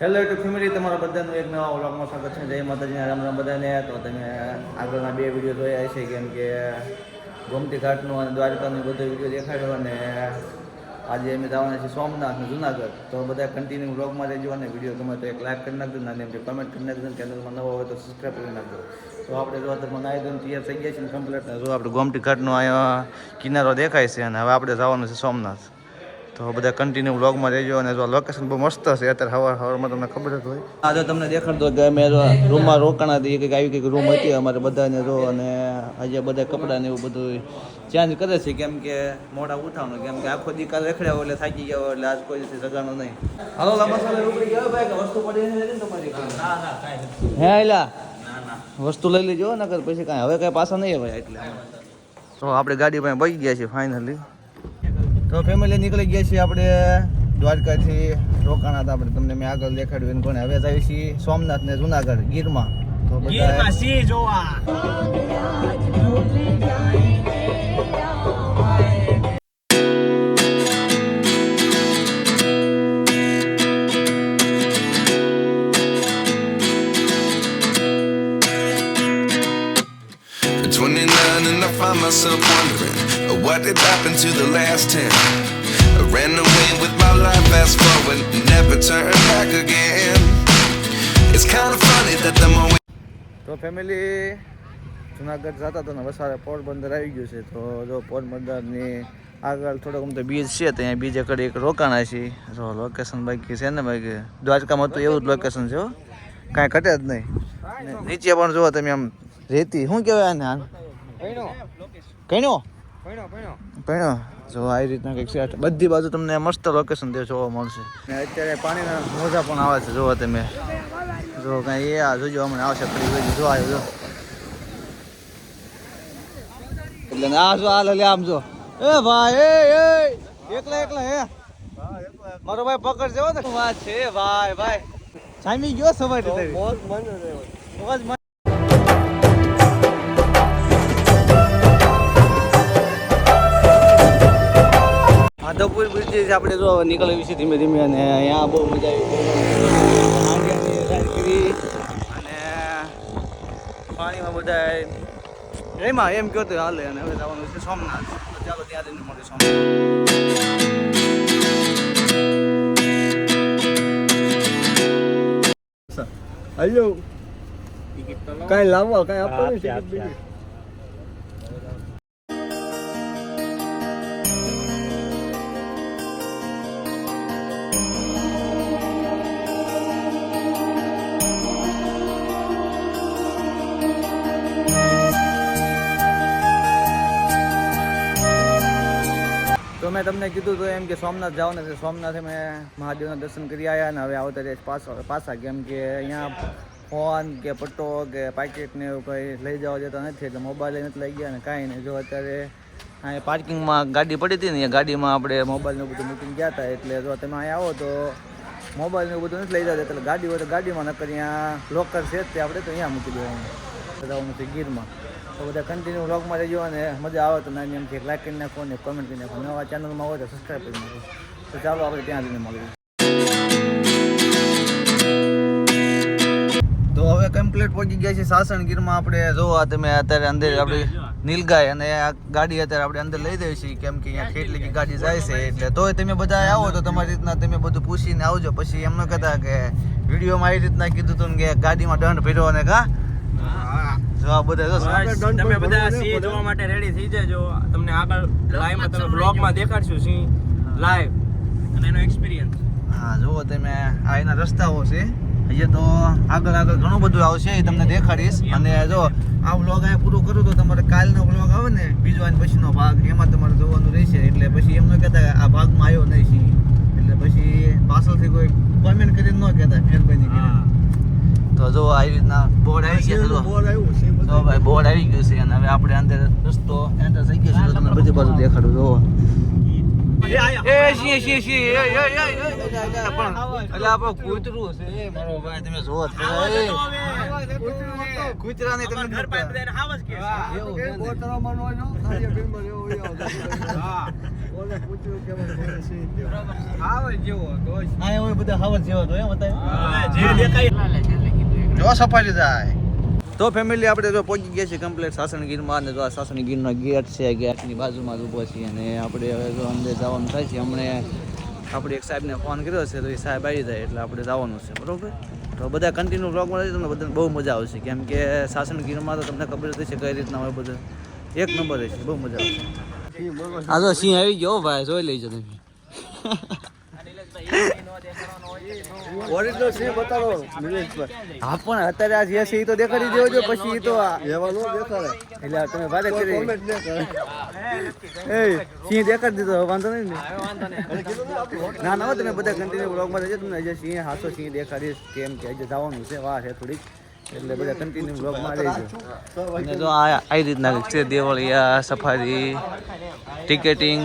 Hello YouTube family, તમારા બધાનું એક નવા વ્લોગમાં સ્વાગત છે. જય માતાજી, રામ રામ બધાને. તો તમે આગળના બે વિડીયો જોયા હશે, કેમ કે ગોમતી ઘાટનું અને દ્વારકાનું બધો વિડીયો દેખાડ્યો. અને આજે અમે જવાના છીએ સોમનાથ અને જુનાગઢ. તો બધા કન્ટિન્યુ વ્લોગમાં રહેજો અને વિડીયો ગમે તો એક લાઈક કરી નાખજો અને એમ કે કમેન્ટ કરી નાખજો. ચેનલમાં નવો હોય તો સબસ્ક્રાઈબ કરી નાખજો. તો આપણે જો તમે નાઈ ધોઈને તૈયાર થઈ ગયા છીએ કમ્પ્લીટ. જો આપણે ગોમતી ઘાટનો અહીંયા કિનારો દેખાય છે અને હવે આપણે જવાનું છે સોમનાથ. તો બધા કન્ટિન્યુ વ્લોગમાં રહેજો. અને જો લોકેશન બહુ મસ્ત છે. અત્યારે સવારમાં તમને ખબર જ હોય. આ જો તમને દેખાડતો કે અમે રૂમમાં રોકાણા હતી, કંઈક આવી કંઈક રૂમ હતી અમારે બધાને. જો અને આજે બધા કપડાં ને એવું બધું ચેન્જ કરે છે, કેમ કે મોડા ઉઠાવવાનું, કેમ કે આખો દીકાલ રખડ્યા એટલે થાકી ગયો એટલે આજ કોઈ દિવસ જગાનું નહીં. હાલો લાંબા સમય ઉપડી ગયો ભાઈ, કે વસ્તુ પડી નથી તમારી? હે એલા વસ્તુ લઈ લેજો નકર પછી કાંઈ હવે કાંઈ પાછા નહીં ભાઈ. એટલે તો આપણે ગાડી પાસે બગી ગયા છીએ ફાઇનલી. તો ફેમિલી નીકળી ગયા છીએ આપણે દ્વારકાથી. રોકાણા હતા આપણે, તમને મેં આગળ દેખાડ્યું કોને. હવે જઈએ છીએ સોમનાથ ને જુનાગઢ ગીરમાં. તો બધા સિંહ જોવા. And I find myself wondering what did happen to the last 10. I ran away with my life, fast forward, never turn back again. It's kind of funny that the moment. તો ફેમિલી જુનાગઢ જતા તો ને વસારે પોરબંદર આવી ગયું છે. તો જો પોરબંદરની આગળ થોડોક આમ તો બીચ છે, તો અહીંયા બીજે કડે એક રોકાણા છે. જો લોકેશન બાકી છે ને ભાઈ, દ્વારકામાં તો એવું જ લોકેશન છે, કાંઈ ઘટે જ નહીં. નીચે પણ જુઓ તમે આમ રેતી, શું કહેવાય આને? કઈનો પૈણો. જો આવી રીતના કંઈક છે. બધી બાજુ તમને મસ્ત લોકેશન તે જોવા મળશે. અત્યારે પાણીના મોજા પણ આવે છે. જોવો તમે, જો કાંઈ એ આ જોજો હમણાં આવશે ફરી. જો આવ્યો જો, એટલે આ જો હાલ લે આમ જો. એ ભાઈ એ એકલા એકલા હે મારો ભાઈ પકડ જેવો ને વાત છે ભાઈ. ભાઈ જામી ગયો સવારે તારી મોજ. માધવપુર બ્રિજ આપણે જો નીકળવી છે ધીમે ધીમે. અને અહીંયા બહુ મજા આવી. અને પાણીમાં બધા એમાં એમ કહો તો હાલે. અને હવે જવાનું છે સોમનાથ. તો ચાલો ત્યાં જઈને મળીએ સોમનાથ. હલો કઈ લાવવા કઈ આપવાનું? તો મેં તમને કીધું તો એમ કે સોમનાથ જવાના છે. સોમનાથ અમે મહાદેવના દર્શન કરી આવ્યા. અને હવે આવતા રહે પાછા, કેમ કે અહીંયા ફોન કે પટ્ટો કે પાકેટ ને એવું કંઈ લઈ જવા જતા નથી. એટલે મોબાઈલ નથી લઈ ગયા ને કાંઈ નહીં. જો અત્યારે અહીંયા પાર્કિંગમાં ગાડી પડી હતી ને, એ ગાડીમાં આપણે મોબાઈલનું બધું મૂકીને ગયા હતા. એટલે જો તમે અહીંયા આવો તો મોબાઈલનું બધું નથી લઈ જતા. એટલે ગાડી હોય તો ગાડીમાં, નકર અહીંયા લોકર છે તે આપણે તો અહીંયા મૂકી દેવાનું. જવાનું છે ગીરમાં. તો બધા કન્ટિન્યુ વ્લોગમાં રહેજો. અને મજા આવે તો નાની એમથી લાઈક કરી નાખો અને કોમેન્ટ કરી નાખો. નવા ચેનલમાં હોય તો સબસ્ક્રાઈબ કરી નાખો. તો ચાલો આપણે ત્યાં જઈને મળીએ. તો હવે કમ્પ્લીટ પહોંચી ગયા છે સાસણગીરમાં આપણે. જોવા તમે અત્યારે અંદર આપણે નીલગાય અને આ ગાડી અત્યારે આપણે અંદર લઈ દઈએ છીએ, કેમ કે અહીંયા કેટલી ગાડી જાય છે. એટલે તોય તમે બધા આવો તો તમારી રીતના તમે બધું પૂછીને આવજો. પછી એમ ન કહેતા કે વિડીયોમાં આવી રીતના કીધું હતું કે ગાડીમાં દંડ ભર્યો. અને કા તમે બધા સિંહ જોવા માટે રેડી થઈ જજો. તમને આગળ લાઈવમાં તમે બ્લોગમાં દેખાડશું સિંહ લાઈવ અને એનો એક્સપિરિયન્સ. હા જુઓ તમે, આ એના રસ્તાઓ છે. અહીંયા તો આગળ ઘણું બધું આવશે, એ તમને દેખાડીશ. અને જો આ વ્લોગ અહીંયા પૂરું કરું તો તમારે કાલનો વ્લોગ આવે ને બીજો અને પછીનો ભાગ, એમાં તમારે જોવાનું રહેશે. એટલે પછી એમ ન કહેતા આ ભાગમાં આવ્યો નહીં સિંહ, એટલે પછી પાછળથી કોઈ કોમેન્ટ કરીને ન કહેતા મહેરબાની કરીને. તો જો આવી રીતના બોર્ડ આવી ગયા છે. તો ભાઈ બોર્ડ આવી ગયું છે. અને હવે આપણે અંદર રસ્તો એન્ટર થઈ ગયો છે. તમને બધી બાજુ દેખાડું. જોવો કૂતરું છે મારો ભાઈ, તમે જોવો કૂતરા ને તમે ઓલે પૂછ્યું કે મને સિંહ દેવો. આ હોય બધા હાવર જેવો તો એમ હતા જે દેખાય જો સફારી જાય તો ફેમિલી આપણે જો પહોંચી ગયા છીએ કમ્પ્લીટ સાસણગીરમાં અને જો આ સાસણગીરનો ગેટ છે ગેટની બાજુમાં જ ઊભો છીએ અને આપણે હવે જો અંદર જવાનું થાય છે હમણે આપણે એક સાહેબને ફોન કર્યો છે તો એ સાહેબ આવી જાય એટલે આપણે જવાનું છે બરોબર તો બધા કન્ટિન્યુ વ્લોગમાં રહેશે તમને બધાને બહુ મજા આવશે કેમ કે સાસણગીરમાં તો તમને ખબર જ છે કઈ રીતના હોય બધું એક નંબર રહેશે બહુ મજા આવશે આ જો સિંહ આવી ગયો ભાઈ જોઈ લેજો તમે ઓરિજિનલ સિંહ બતાવો નિલેશભાઈ. હા પણ અત્યારે આ જે છે એ તો દેખાડી દેવો જો પછી એ તો એવા નો દેખાડે. એટલે તમે વારે કરી કોમેન્ટ ન કરે. એ સિંહ દેખાડી દીધો વાંધો નહીં ને ના ના હો, તમે બધા કન્ટિન્યુ બ્લોગમાં રહેજો તમને હજી સિંહ હાસો સિંહ દેખાડીશ કેમ કે હજી જવાનું છે વાર છે થોડીક એટલે બધા કન્ટિન્યુ બ્લોગમાં રહેજો અને જો આ રીતના છે દેવળિયા સફારી ટિકેટિંગ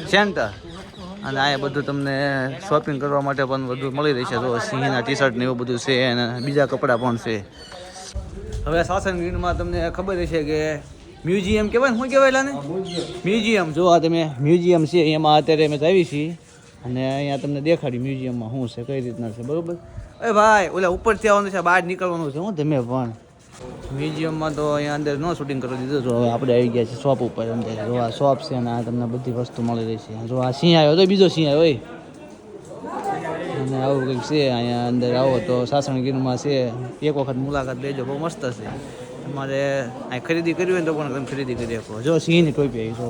સેન્ટર અને આ બધું તમને શોપિંગ કરવા માટે પણ બધું મળી રહેશે તો સિંહના ટી શર્ટ ને એવું બધું છે અને બીજા કપડાં પણ છે હવે સાસણગીરમાં તમને ખબર હશે કે મ્યુઝિયમ કહેવાય ને શું કહેવાય લાને મ્યુઝિયમ જો આ તમે મ્યુઝિયમ છે એમાં અત્યારે અમે આવી છીએ અને અહીંયા તમને દેખાડી મ્યુઝિયમમાં શું છે કઈ રીતના છે બરોબર એ ભાઈ ઓલા ઉપરથી આવવાનું છે બહાર નીકળવાનું છે હું તમે પણ મ્યુઝિયમમાં તો અહીંયા અંદર ન શૂટિંગ કરી દીધું જો હવે આપણે આવી ગયા છીએ શોપ ઉપર અંદર જો આ શોપ છે અને આ તમને બધી વસ્તુ મળી રહી છે જો આ સિંહ આવ્યો તો બીજો સિંહ આવ્યો હોય અને આવું કંઈક છે અહીંયા અંદર આવો તો સાસણગીરમાં છે એક વખત મુલાકાત લેજો બહુ મસ્ત છે તમારે અહીં ખરીદી કરવી હોય ને તો પણ તમે ખરીદી કરી શકો જો સિંહની ટોપી આવી જો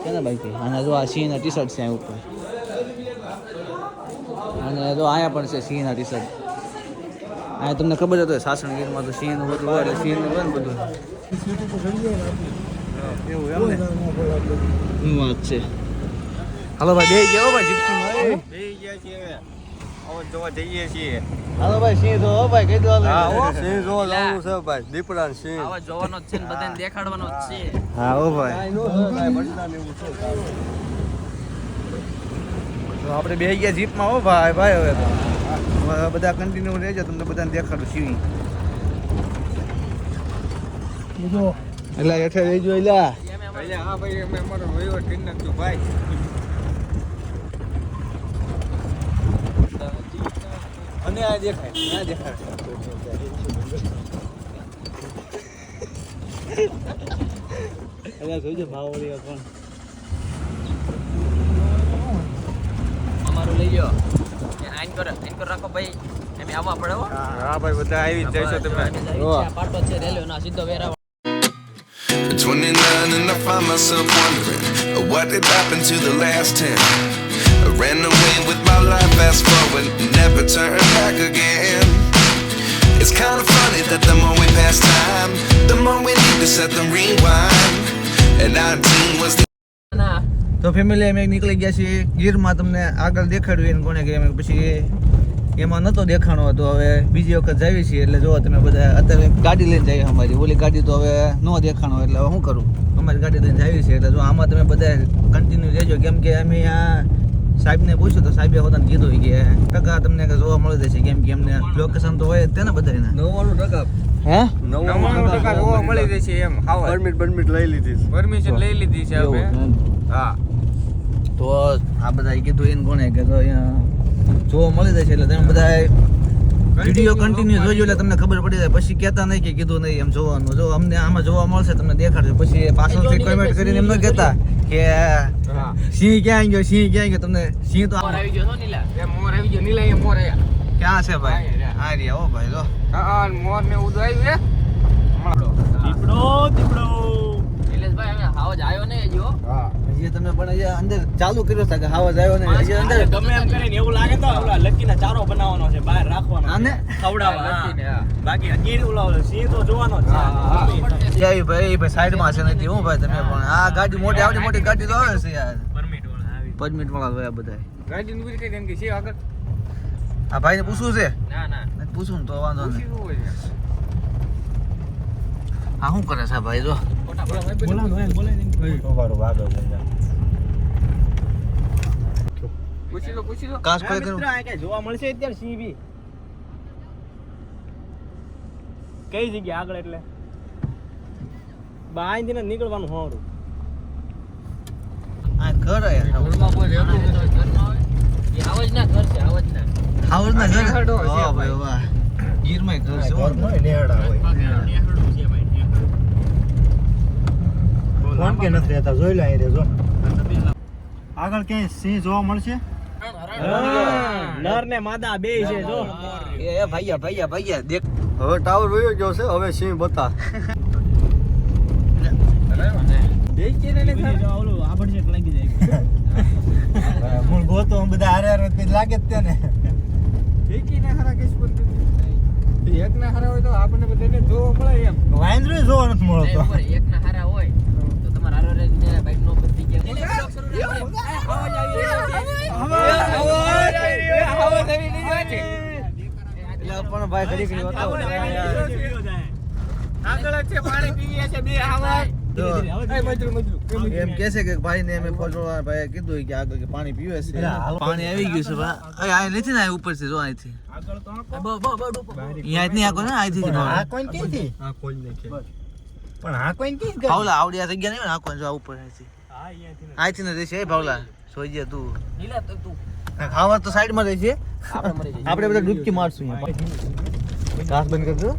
છે ને બાકી અને જો આ સિંહના ટી શર્ટ છે અહીં ઉપર અને જો અહીંયા પણ છે સિંહના ટી શર્ટ અહીંયા તમને ખબર હતો સાસણગીરમાં તો સિંહનું બધું હોય એટલે સિંહનું હોય ને બધું એવું એમ ને શું વાત છે હાલો ભાઈ બે ગયો ભાઈ જીપ્સીમાં જોવા જઈએ છીએ. હાલો ભાઈ સિંહ તો હો ભાઈ કહી દો સિંહ જોવા જવાનું છે ભાઈ. દીપડા ને સિંહ. આવા જોવાનો જ છે ને બધાને દેખાડવાનો જ છે હા હો ભાઈ કાંઈ નો છે કાંઈ બદલા ને એવું છે. તો આપણે બે ગયા જીપમાં હો ભાઈ ભાઈ હવે તો હવે બધા કન્ટિન્યુ રહેજો તમને બધાને દેખાડું સિંહ એટલે હેઠે રહેજો એટલે હા ભાઈ અમે અમારો વહીવટ કરી નાખ્યો ભાઈ. અને આ દેખાય આ દેખાય એટલે જોઈજો ભાવ વળી પણ અમારું લઈ લો આઈન કરો રાખો ભાઈ એમ આવવા પડે હો હા ભાઈ બધા આવી જ જઈશો તમે. પાટો છે રેલવેનો સીધો વેરા 29 and I find myself wondering what did happen to the last 10. I ran away with my life, fast forward, never turn back again. It's kind of funny that the more we pass time, the more we need to set the rewind. And 19 was the ના તો family અમે નીકળી ગયા છીએ ગીરમાં તમને આગળ દેખાડ્યું એને કોને કે અમે પછી એમાં નહોતો દેખાણો હતો હવે બીજી વખત જાવી છીએ એટલે જો તમે બધા અત્યારે ગાડી લઈને જઈએ અમારી ઓલી ગાડી તો હવે ન દેખાણો એટલે હવે શું કરું અમારી ગાડી લઈને જાવી છીએ એટલે જો આમાં તમે બધા કન્ટિન્યુ રહેજો કેમ કે અમે આ સાહેબને પૂછ્યું તો સાહેબે પોતાને કીધું કે ટકા તમને જોવા મળી જશે કેમ કે એમને લોકેશન તો હોય જ તેને બધાને 99% હે 99% જોવા મળી જશે એમ. પરમિટ લઈ લીધી છે. પરમિશન લઈ લીધી છે હવે હા. તો આ બધા કીધું એને કોને કે તો અહીંયા જોવા મળી જશે એટલે તમે બધા વિડીયો કન્ટિન્યુ જોજો એટલે તમને ખબર પડી જાય પછી કહેતા નહીં કે કીધું નહીં એમ જોવાનું જો અમને આમાં જોવા મળશે તમને દેખાડજો પછી પાછળથી કમેન્ટ કરીને એમ ન કહેતા કે સિંહ ક્યાં ગયો તમને સિંહ તો મોર આવી ગયો છો નીલા એ મોર આવી ગયો નીલા એ મોર આયા ક્યાં છે ભાઈ આ રહ્યા હો ભાઈ જો હા મોર ને ઉદો આવ્યું દીપડો નિલેશભાઈ હવે હાવજ આવ્યો ને જો હા. હજી તમે પણ અહીંયા અંદર ચાલુ કર્યો છે કે હાવજ આવ્યો ને હજી અંદર ગમે એમ કરીને એવું લાગે તો ઓલા લક્કીને ચારો બનાવવાનો છે બહાર રાખવાનો આને ખવડાવવા લક્કીને, હા. બાકી ગીર ઓલા સિંહ તો જોવાનો જ છે જય ભાઈ સાઈડમાં છે નથી હું ભાઈ તમે પણ આ ગાડી મોટી આવડી મોટી ગાડી તો આવે છે યાર પરમિટ વાળા આવી પરમિટ વાળા જોયા બધા ગાડી ઉભી કરી એમ કે છે આગળ આ ભાઈને પૂછવું છે ના ના નથી પૂછવું ને તો વાંધો નહીં શું હોય છે? આ શું કરે છે ભાઈ જો પૂછી લો કાસ કોઈ મિત્રો આ કઈ જોવા મળશે અત્યારે સિંહ બી કઈ જગ્યા આગળ એટલે બહારથી નીકળવાનું હોરું આ ઘર યાર ઘરમાં કોઈ રહેતું નથી. હાવજના ઘર હા ભાઈ વાહ ગીરમાં ઘર છે ઘર હોય નેહડા હોય કોણ કે નથી રહેતા જોઈ લે અહીં રે જો આગળ ક્યાંય સિંહ જોવા મળશે નર ને માદા બે છે જો એ ભૈયા દેખ હવે ટાવર વયો ગયો છે હવે સિંહ બતા મૂળ ગોતો બધા હારે હારે જ લાગે જ તેને એક ના હારા હોય તો આપણને બધાને જોવા મળે એમ. વાંદરું જોવા નથી મળતો પણ ભાઈ ઘડી ઘડી આગળ જ છે પાણી પીવીએ છે બે હાવર એમ કે છે કે ભાઈ ને અમે ફોટોવાળા ભાઈએ કીધું કે આગળ કે પાણી પીવે છે પાણી આવી ગયું છે ભાઈ આ નથી ને ઉપર છે જો અહીંથી અહીંયા નહીં આગળ ને અહીંથી આ કોઈને કીધી આ કોઈ નહીં પણ આ કોઈને કીધી ભાવલા આવડી આ જગ્યા નહીં આખો જો ઉપર અહીંથી અહીંથી ને રહેશે ભાવલા સોઈ જા તું ખાવા તો સાઈડ માં રહેશે આપણે બધા ડૂબકી મારશું અહીંયા ઘાસ બંધ કરી દો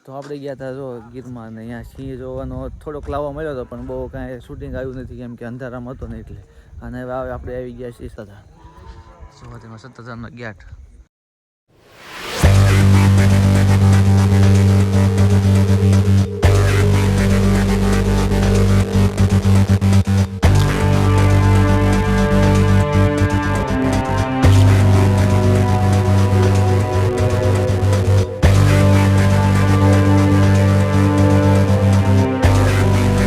તો આપણે ગયા હતા જો ગીરમાં ને અહીંયા સિંહ જોવાનો થોડોક લાવવા મળ્યો હતો પણ બહુ કાંઈ શૂટિંગ આવ્યું નથી કેમ કે અંધારામાં હતો ને એટલે અને હવે આપણે આવી ગયા છીએ સત્તાધાર તેમાં 17,000નો ગેટ